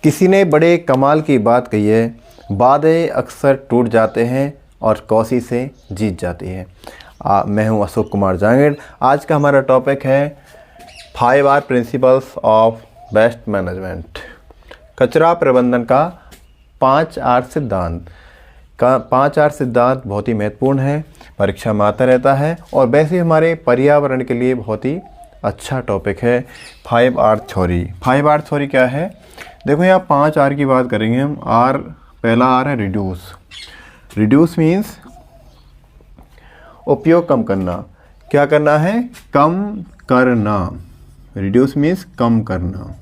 किसी ने बड़े कमाल की बात कही है, वादे अक्सर टूट जाते हैं और कोशिश से जीत जाती है। मैं हूं अशोक कुमार जांगड़। आज का हमारा टॉपिक है 5R principles of best management, कचरा प्रबंधन का 5R सिद्धांत। 5R सिद्धांत बहुत ही महत्वपूर्ण है, परीक्षा में आता रहता है और वैसे हमारे पर्यावरण के लिए बहुत ही अच्छा टॉपिक है। 5R theory. 5R थ्योरी क्या है? देखो यहाँ 5R की बात करेंगे हम। R, पहला R है रिड्यूस। रिड्यूस मीन्स उपयोग कम करना। क्या करना है? कम करना। रिड्यूस मीन्स कम करना।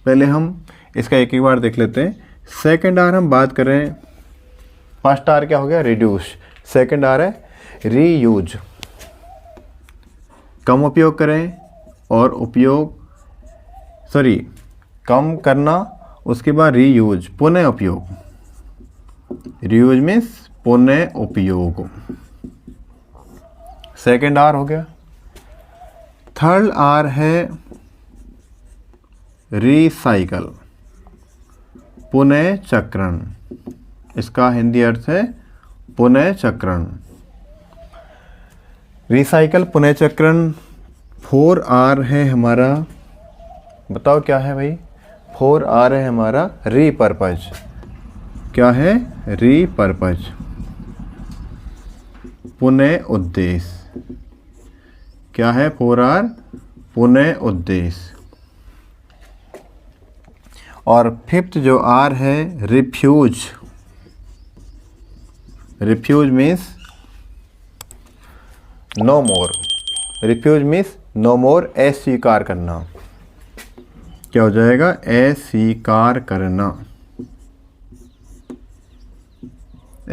पहले हम इसका एक बार देख लेते हैं। सेकंड R हम बात करें, फर्स्ट R क्या हो गया? रिड्यूस। सेकंड R है रीयूज, कम उपयोग करें और कम करना। उसके बाद रीयूज, पुनः उपयोग। रीयूज मीन्स पुनः उपयोग। सेकंड R हो गया। थर्ड R है रिसाइकल, पुनः चक्रण। इसका हिंदी अर्थ है पुनः चक्रण। रिसाइकल, पुनः चक्रण। 4R है हमारा, बताओ क्या है भाई? 4R है हमारा रीपर्पज। क्या है? रीपर्पज, पुनः उद्देश्य। क्या है 4R? पुनः उद्देश्य। और फिफ्थ जो R है रिफ्यूज। रिफ्यूज मीन्स नो मोर। रिफ्यूज मीन्स नो मोर, अस्वीकार करना। क्या हो जाएगा? अस्वीकार करना।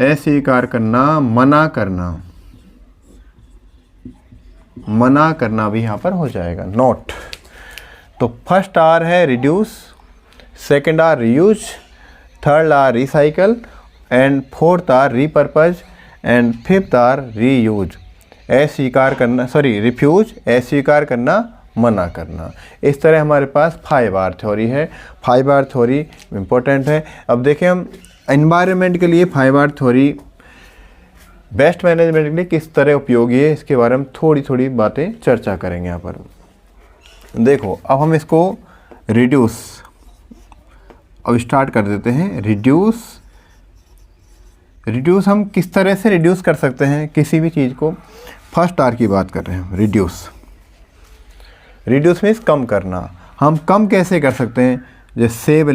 अस्वीकार करना, मना करना। मना करना भी यहाँ पर हो जाएगा, नोट। तो फर्स्ट R है reduce, second R reuse, third R recycle and fourth R repurpose and fifth R reuse. अस्वीकार करना, रिफ्यूज, अस्वीकार करना, मना करना। इस तरह हमारे पास 5R थ्योरी है। 5R थ्योरी इम्पोर्टेंट है। अब देखें हम एनवायरनमेंट के लिए 5R थ्योरी बेस्ट मैनेजमेंट के लिए किस तरह उपयोगी है, इसके बारे में थोड़ी बातें चर्चा करेंगे यहाँ पर। देखो अब हम इसको रिड्यूस अब स्टार्ट कर देते हैं। रिड्यूस हम किस तरह से रिड्यूस कर सकते हैं किसी भी चीज़ को? फर्स्ट R की बात कर रहे हैं, रिड्यूस। रिड्यूस मीन्स कम करना। हम कम कैसे कर सकते हैं? जैसे सेव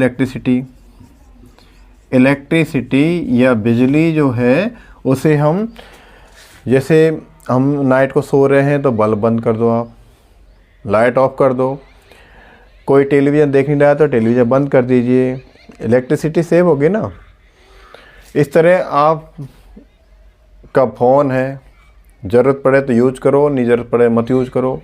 इलेक्ट्रिसिटी या बिजली जो है उसे हम, जैसे हम नाइट को सो रहे हैं तो बल्ब बंद कर दो, आप लाइट ऑफ कर दो। कोई टेलीविज़न देख नहीं रहा है तो टेलीविज़न बंद कर दीजिए, इलेक्ट्रिसिटी सेव होगी ना। इस तरह आप का फ़ोन है, ज़रूरत पड़े तो यूज करो, नहीं ज़रूरत पड़े मत यूज करो।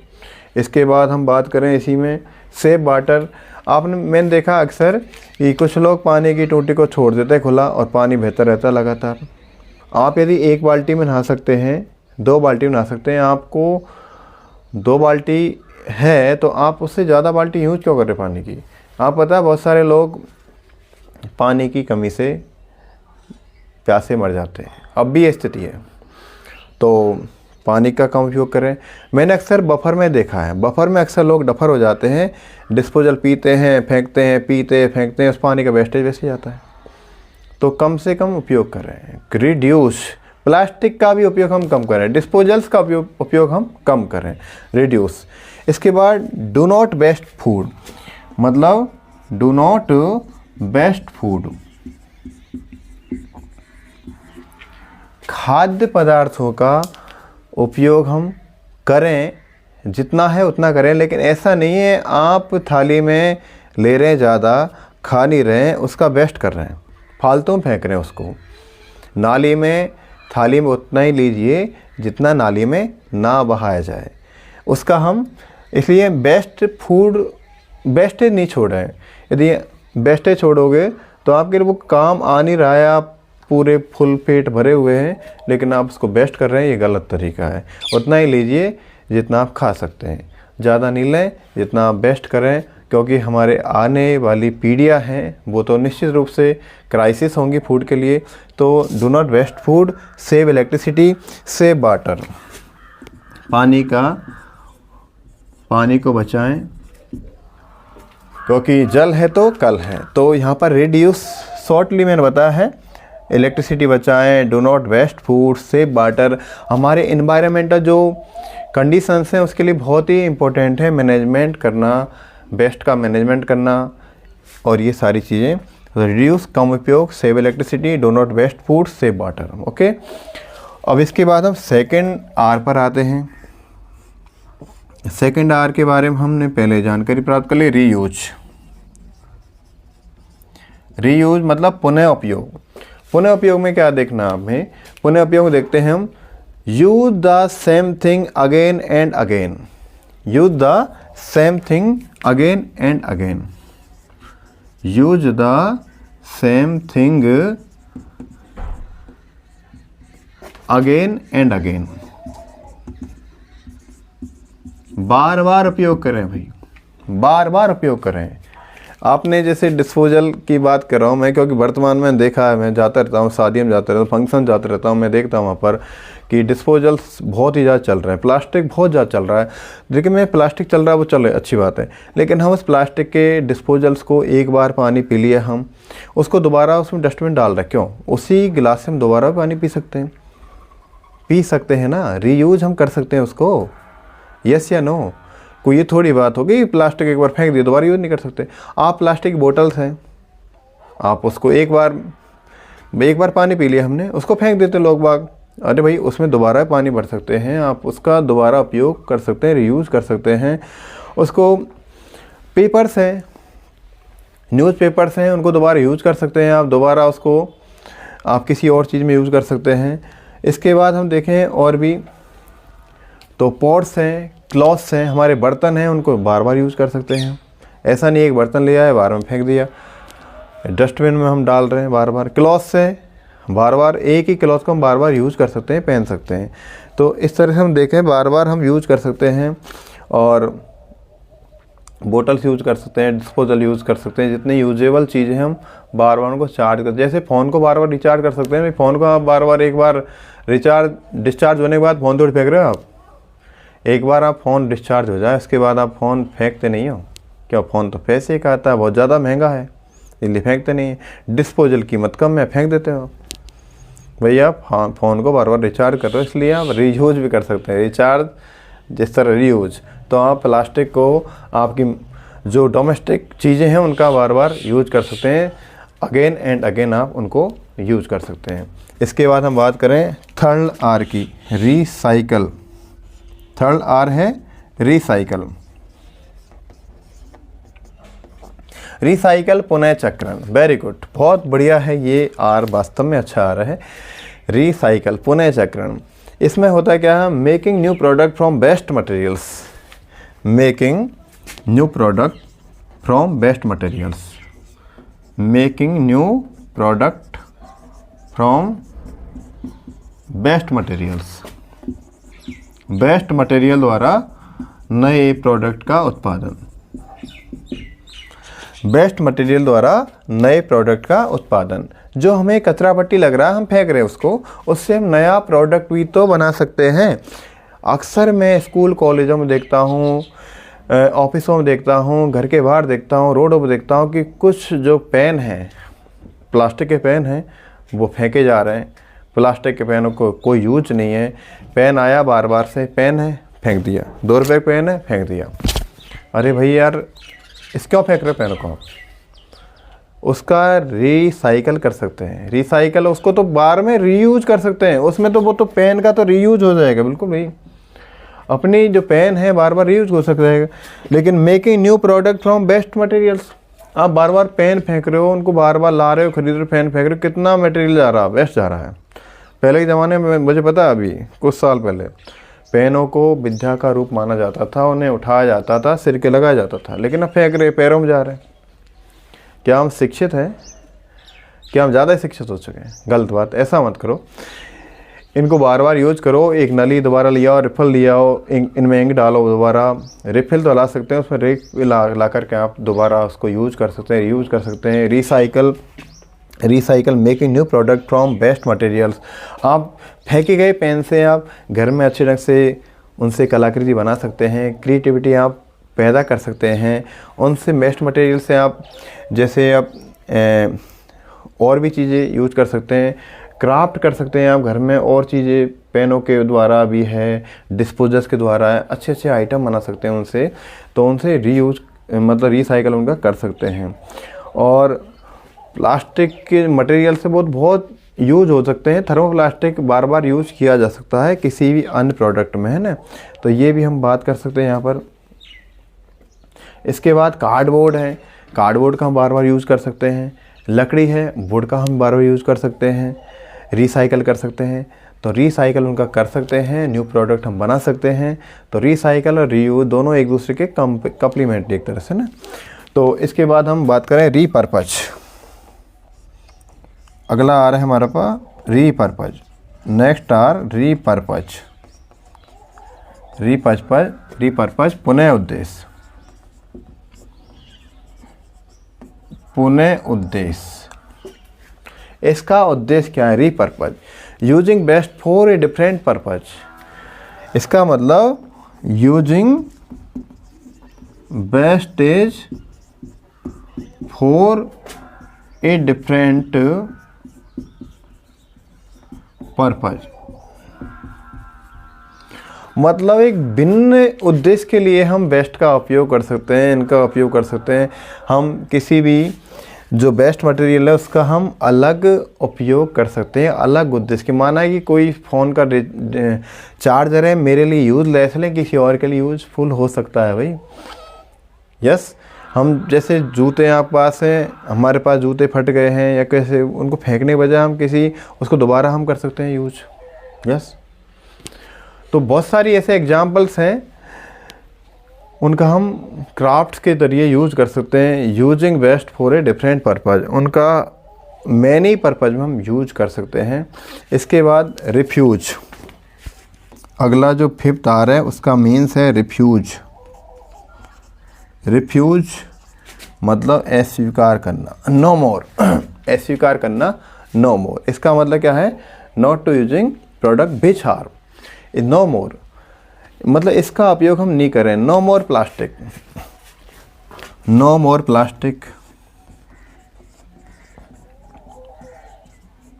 इसके बाद हम बात करें इसी में सेव वाटर। मैंने देखा अक्सर कि कुछ लोग पानी की टूटी को छोड़ देते हैं खुला और पानी बहता रहता लगातार। आप यदि एक बाल्टी में नहा सकते हैं, 2 बाल्टी में नहा सकते हैं, आपको 2 बाल्टी है तो आप उससे ज़्यादा बाल्टी यूज क्यों कर रहे पानी की? आप पता है बहुत सारे लोग पानी की कमी से प्यासे मर जाते हैं। अब भी ये स्थिति है, तो पानी का कम उपयोग करें। मैंने अक्सर बफर में देखा है, बफर में अक्सर लोग डफर हो जाते हैं, डिस्पोजल पीते हैं, फेंकते हैं, पीते फेंकते हैं, उस पानी का वेस्टेज वैसे जाता है। तो कम से कम उपयोग करें। रिड्यूस, प्लास्टिक का भी उपयोग हम कम करें, डिस्पोजल्स का उपयोग हम कम करें। रिड्यूस। इसके बाद डू नॉट वेस्ट फूड, मतलब डू नॉट वेस्ट फूड। खाद्य पदार्थों का उपयोग हम करें, जितना है उतना करें, लेकिन ऐसा नहीं है आप थाली में ले रहे हैं ज़्यादा, खा नहीं रहे हैं, उसका वेस्ट कर रहे हैं, फालतू में फेंक रहे हैं उसको। नाली में, थाली में उतना ही लीजिए जितना नाली में ना बहाया जाए, उसका हम इसलिए बेस्ट फूड, वेस्टेज नहीं छोड़ रहे हैं। यदि वेस्टेज छोड़ोगे तो आपके लिए वो काम आ नहीं रहा है, आप पूरे फुल पेट भरे हुए हैं लेकिन आप उसको बेस्ट कर रहे हैं, ये गलत तरीका है। उतना ही लीजिए जितना आप खा सकते हैं, ज़्यादा नहीं लें, जितना आप बेस्ट करें, क्योंकि हमारे आने वाली पीढ़ियां हैं वो तो निश्चित रूप से क्राइसिस होंगी फूड के लिए। तो do not waste food, save electricity, save water. पानी को बचाएं, क्योंकि जल है तो कल है। तो यहाँ पर रिड्यूस शॉर्टली मैंने बताया है, इलेक्ट्रिसिटी बचाएं, do not waste food, save water. हमारे इन्वायरमेंटल जो कंडीशंस हैं उसके लिए बहुत ही इम्पोर्टेंट है मैनेजमेंट करना, वेस्ट का मैनेजमेंट करना और ये सारी चीज़ें। रिड्यूस, कम उपयोग, save electricity, do not waste food, save water. Okay, अब इसके बाद हम सेकेंड आर पर आते हैं। सेकेंड आर के बारे में हमने पहले जानकारी प्राप्त कर ली, रीयूज। रीयूज मतलब पुनः उपयोग। पुनः उपयोग में क्या देखना हमें, पुनः उपयोग देखते हैं हम, use the same thing again and again. Use the same thing again and again. Use the same thing again and again. बार बार उपयोग करें भाई, बार बार उपयोग करें। आपने जैसे डिस्पोजल की बात कर रहा हूँ मैं, क्योंकि वर्तमान में देखा है, मैं जाता रहता हूँ, शादियों में जाता रहता हूँ, फंक्शन जाता रहता हूँ, मैं देखता हूँ वहाँ पर कि डिस्पोजल्स बहुत ही ज़्यादा चल रहे हैं, प्लास्टिक बहुत ज़्यादा चल रहा है। लेकिन मैं प्लास्टिक चल रहा है वो चले, अच्छी बात है, लेकिन हम उस प्लास्टिक के डिस्पोजल्स को एक बार पानी पी लिया, हम उसको दोबारा उसमें डस्टबिन डाल रहे, क्यों? उसी गिलास से हम दोबारा पानी पी सकते हैं ना, रीयूज हम कर सकते हैं उसको। यस या नो? कोई ये थोड़ी बात होगी प्लास्टिक एक बार फेंक दिया दोबारा यूज़ नहीं कर सकते। आप प्लास्टिक बोतल्स हैं, आप उसको एक बार पानी पी लिया हमने, उसको फेंक देते लोग बाग। अरे भाई उसमें दोबारा पानी भर सकते हैं, आप उसका दोबारा उपयोग कर सकते हैं, रीयूज़ कर सकते हैं उसको। पेपर्स हैं, न्यूज़पेपर्स हैं, उनको दोबारा यूज़ कर सकते हैं आप, दोबारा उसको आप किसी और चीज़ में यूज़ कर सकते हैं। इसके बाद हम देखें और भी तो पॉट्स हैं, क्लॉथ्स हैं, हमारे बर्तन हैं, उनको बार बार यूज़ कर सकते हैं। ऐसा नहीं एक बर्तन लिया है बार में फेंक दिया, डस्टबिन में हम डाल रहे हैं बार बार। क्लॉथ्स हैं, बार बार एक ही क्लॉथ को हम बार बार यूज़ कर सकते हैं, पहन सकते हैं। तो इस तरह से हम देखें बार बार हम यूज़ कर सकते हैं। और बोटल्स यूज़ कर सकते हैं, डिस्पोजल यूज़ कर सकते हैं, जितनी यूजेबल चीज़ें हम बार बार उनको चार्ज कर, जैसे फ़ोन को बार बार रिचार्ज कर सकते हैं। फ़ोन को आप बार बार एक बार डिस्चार्ज होने के बाद फ़ोन थोड़ी फेंक रहे हो आप। एक बार आप फ़ोन डिस्चार्ज हो जाए उसके बाद आप फ़ोन फेंकते नहीं हो, क्या? फ़ोन तो पैसे का आता है, बहुत ज़्यादा महंगा है, इसलिए फेंकते नहीं है। डिस्पोजल कीमत कम है, फेंक देते हो भैया। हाँ, फ़ोन को बार बार रिचार्ज कर रहे हो, इसलिए आप रीयूज भी कर सकते हैं। रिचार्ज जिस तरह रीयूज, तो आप प्लास्टिक को, आपकी जो डोमेस्टिक चीज़ें हैं उनका बार बार यूज कर सकते हैं, अगेन एंड अगेन आप उनको यूज कर सकते हैं। इसके बाद हम बात करें थर्ड आर की, रिसाइकल। थर्ड आर है रिसाइकल। रिसाइकल, पुनः चक्रण। वेरी गुड, बहुत बढ़िया है ये आर, वास्तव में अच्छा आ रहा है। रिसाइकल, पुनः चक्रण। इसमें होता क्या है, making new product from best materials. Making new product from best materials. Making new product from best materials. Best material द्वारा नए प्रोडक्ट का उत्पादन। बेस्ट मटेरियल द्वारा नए प्रोडक्ट का उत्पादन। जो हमें कचरा पट्टी लग रहा है हम फेंक रहे हैं उसको, उससे हम नया प्रोडक्ट भी तो बना सकते हैं। अक्सर मैं स्कूल कॉलेजों में देखता हूँ, ऑफिसों में देखता हूँ, घर के बाहर देखता हूँ, रोडों पर देखता हूँ कि कुछ जो पेन हैं, प्लास्टिक के पेन हैं, वो फेंके जा रहे हैं। प्लास्टिक के पेनों को कोई यूज नहीं है। पेन आया बार बार से, पेन है फेंक दिया, 2 रुपये पेन है फेंक दिया। अरे भाई यार, इस क्यों फेंक रहे पेन को आप? उसका रिसाइकल कर सकते हैं। रिसाइकल, उसको तो बार में रीयूज कर सकते हैं, उसमें तो वो तो पेन का तो रीयूज हो जाएगा। बिल्कुल भाई, अपनी जो पेन है बार बार रीयूज हो सकता है। लेकिन making new product from best materials, आप बार बार पेन फेंक रहे हो, उनको बार बार ला रहे हो, खरीद रहे हो, पेन फेंक रहे हो, कितना मटेरियल जा रहा है, वेस्ट जा रहा है। पहले के ज़माने में मुझे पता है, अभी कुछ साल पहले पेनों को विद्या का रूप माना जाता था, उन्हें उठाया जाता था, सिर के लगाया जाता था, लेकिन अब फेंक रहे, पैरों में जा रहे हैं। क्या हम शिक्षित हैं? क्या हम ज़्यादा शिक्षित हो चुके हैं? गलत बात, ऐसा मत करो। इनको बार बार यूज करो। एक नली दोबारा लिया हो, रिफिल लिया हो, इनमें इंक डालो दोबारा। रिफिल तो ला सकते हैं, उसमें रिफिल ला करके आप दोबारा उसको यूज कर सकते हैं, रीयूज कर सकते हैं। Recycle making new product from best materials. आप फेंके गए पेन से आप घर में अच्छे ढंग से उनसे कलाकृति बना सकते हैं, क्रिएटिविटी आप पैदा कर सकते हैं उनसे। बेस्ट मटेरियल से आप जैसे आप और भी चीज़ें यूज कर सकते हैं, क्राफ्ट कर सकते हैं आप घर में और चीज़ें, पेनों के द्वारा भी है, डिस्पोजर्स के द्वारा है, अच्छे अच्छे आइटम बना सकते हैं उनसे। तो उनसे रीयूज मतलब रिसाइकल उनका कर सकते हैं। और प्लास्टिक के मटेरियल से बहुत यूज हो सकते हैं। थर्मोप्लास्टिक बार बार यूज किया जा सकता है किसी भी अन्य प्रोडक्ट में, है ना। तो ये भी हम बात कर सकते हैं यहाँ पर। इसके बाद कार्डबोर्ड है, कार्डबोर्ड का हम बार बार यूज़ कर सकते हैं। लकड़ी है, वुड का हम बार बार यूज़ कर सकते हैं, रिसाइकल कर सकते हैं। तो रिसाइकल उनका कर सकते हैं, न्यू प्रोडक्ट हम बना सकते हैं। तो रिसाइकल और रीयूज दोनों एक दूसरे के कम्प्लीमेंट्री एक तरह से ना। तो इसके बाद हम बात करें रीपर्पज। अगला आ रहा है हमारे पास repurpose. Next are repurpose. Repurpose पुनः उद्देश्य। पुनः उद्देश्य, इसका उद्देश्य क्या है? Repurpose using waste for a different purpose. इसका मतलब using wastage for a different purpose, मतलब एक भिन्न उद्देश्य के लिए हम बेस्ट का उपयोग कर सकते हैं, इनका उपयोग कर सकते हैं। हम किसी भी जो बेस्ट मटेरियल है उसका हम अलग उपयोग कर सकते हैं, अलग उद्देश्य के। माना है कि कोई फ़ोन का चार्जर है, मेरे लिए यूज़लेस है लेकिन किसी और के लिए यूज़फुल हो सकता है भाई। यस, हम जैसे जूते आप पास हैं, हमारे पास जूते फट गए हैं या कैसे, उनको फेंकने के बजाय हम उसको दोबारा हम कर सकते हैं यूज। यस, तो बहुत सारी ऐसे एग्जांपल्स हैं, उनका हम क्राफ्ट्स के ज़रिए यूज कर सकते हैं। Using waste for a different purpose, उनका मैनी पर्पज में हम यूज कर सकते हैं। इसके बाद रिफ्यूज, अगला जो फिफ्थ आ रहा है उसका मीन्स है रिफ्यूज। रिफ्यूज मतलब अस्वीकार करना, नो मोर। अस्वीकार करना, नो मोर। इसका मतलब क्या है? Not to using product which harm, no more, मतलब इसका उपयोग हम नहीं करें। No more plastic, no more plastic,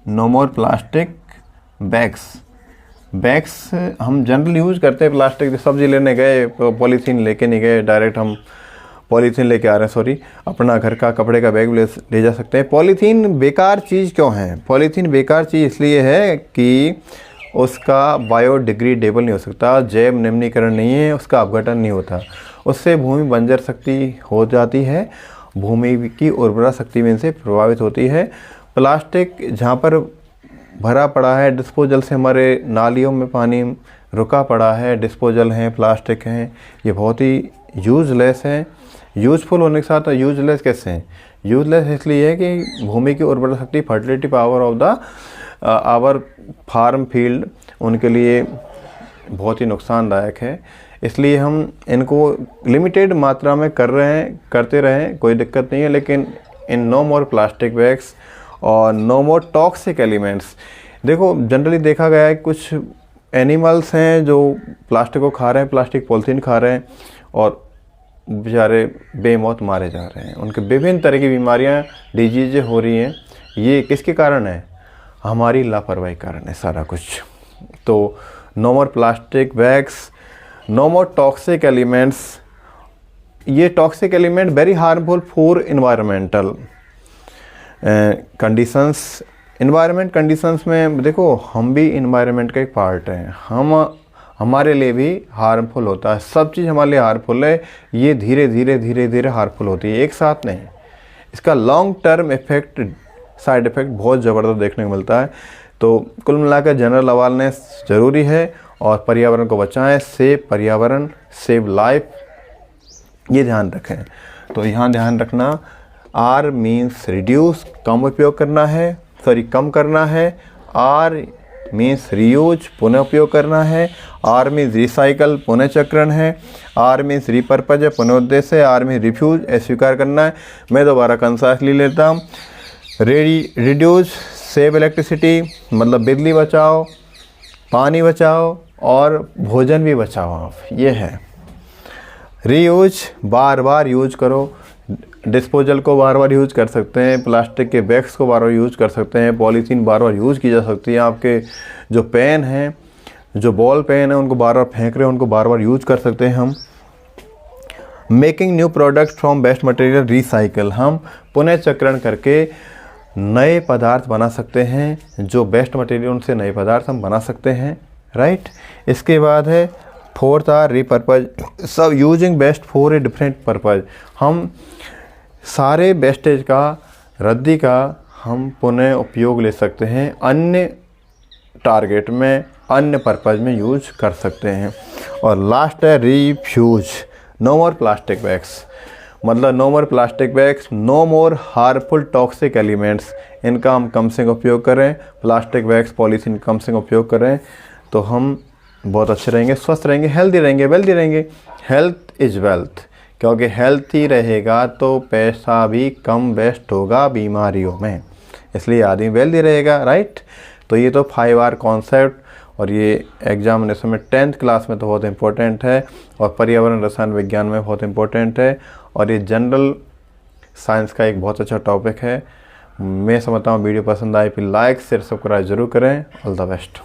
no more plastic bags. Bags हम जनरल यूज करते हैं प्लास्टिक। सब्जी लेने गए, पॉलीथीन लेके नहीं गए, डायरेक्ट हम पॉलीथीन लेके आ रहे हैं, सॉरी, अपना घर का कपड़े का बैग ले जा सकते हैं। पॉलीथीन बेकार चीज़ क्यों है? पॉलीथीन बेकार चीज़ इसलिए है कि उसका बायोडिग्रेडेबल नहीं हो सकता, जैव निम्नीकरण नहीं है, उसका अपघटन नहीं होता, उससे भूमि बंजर शक्ति हो जाती है, भूमि की उर्वरा शक्ति में इनसे प्रभावित होती है। प्लास्टिक जहाँ पर भरा पड़ा है, डिस्पोजल से हमारे नालियों में पानी रुका पड़ा है, डिस्पोजल हैं, प्लास्टिक हैं, ये बहुत ही यूजलेस हैं। यूजफुल होने के साथ यूजलेस कैसे हैं? यूजलेस इसलिए है कि भूमि की उर्वरा शक्ति, fertility power of the our farm field उनके लिए बहुत ही नुकसानदायक है। इसलिए हम इनको लिमिटेड मात्रा में करते रहें, कोई दिक्कत नहीं है। लेकिन इन नो मोर प्लास्टिक बैग्स और नो मोर टॉक्सिक एलिमेंट्स। देखो जनरली देखा गया है कुछ एनिमल्स हैं जो प्लास्टिक को खा रहे हैं, प्लास्टिक पॉलीथीन खा रहे हैं और बेचारे बेमौत मारे जा रहे हैं। उनके विभिन्न तरह की बीमारियां, डिजीज़ हो रही हैं। ये किसके कारण है? हमारी लापरवाही कारण है सारा कुछ। तो no more plastic bags, no more toxic elements. ये toxic element very harmful for environmental conditions. Environment conditions में देखो, हम भी इन्वायरमेंट का एक पार्ट हैं, हमारे लिए भी हार्मफुल होता है। सब चीज़ हमारे लिए हार्मफुल है, ये धीरे धीरे हार्मफुल होती है, एक साथ नहीं। इसका long term effect, side effect बहुत ज़बरदस्त देखने को मिलता है। तो कुल मिलाकर जनरल अवेयरनेस ज़रूरी है और पर्यावरण को बचाएं। सेव पर्यावरण, सेव लाइफ, ये ध्यान रखें। तो यहाँ ध्यान रखना, आर मीन्स रिड्यूस, कम उपयोग करना है, सॉरी कम करना है। आर मीन्स रीयूज, पुनः उपयोग करना है। आर मीन्स रिसाइकल, पुनः चक्रण है। आर मीन्स रिपर्पज है, पुनः उद्देश्य है। आर मीन्स रिफ्यूज, अस्वीकार करना है। मैं दोबारा कंसाइसली लेता हूँ। रिड्यूस, सेव इलेक्ट्रिसिटी, मतलब बिजली बचाओ, पानी बचाओ और भोजन भी बचाओ आप, ये है। रीयूज, बार बार यूज करो। डिस्पोजल को बार बार यूज कर सकते हैं, प्लास्टिक के बैग्स को बार बार यूज कर सकते हैं, पॉलीथीन बार बार यूज की जा सकती है। आपके जो पेन हैं, जो बॉल पेन है, उनको बार बार फेंक रहे हैं, उनको बार बार यूज कर सकते हैं हम। Making new product from best material, recycle, हम पुनः चक्रण करके नए पदार्थ बना सकते हैं। जो बेस्ट मटेरियल उनसे नए पदार्थ हम बना सकते हैं, राइट। इसके बाद है फोर्थ आर रिपर्पज, सब using waste for a different purpose, हम सारे वेस्टेज का, रद्दी का हम पुनः उपयोग ले सकते हैं, अन्य टारगेट में, अन्य पर्पज में यूज कर सकते हैं। और लास्ट है refuse, no more plastic bags, मतलब no more plastic bags, no more harmful toxic elements, इनका हम कम से कम उपयोग करें। प्लास्टिक बैग्स, पॉलीथीन कम से कम उपयोग करें तो हम बहुत अच्छे रहेंगे, स्वस्थ रहेंगे, हेल्दी रहेंगे, वेल्दी रहेंगे। हेल्थ इज़ वेल्थ, क्योंकि हेल्थी रहेगा तो पैसा भी कम वेस्ट होगा बीमारियों में, इसलिए आदमी वेल्दी रहेगा, राइट। तो ये तो 5R कॉन्सेप्ट, और ये एग्जामिनेशन में 10th क्लास में तो बहुत इंपॉर्टेंट है, और पर्यावरण रसायन विज्ञान में बहुत इंपॉर्टेंट है, और ये जनरल साइंस का एक बहुत अच्छा टॉपिक है। मैं समझता हूँ वीडियो पसंद आए फिर लाइक शेयर सब्सक्राइब जरूर करें। All the best.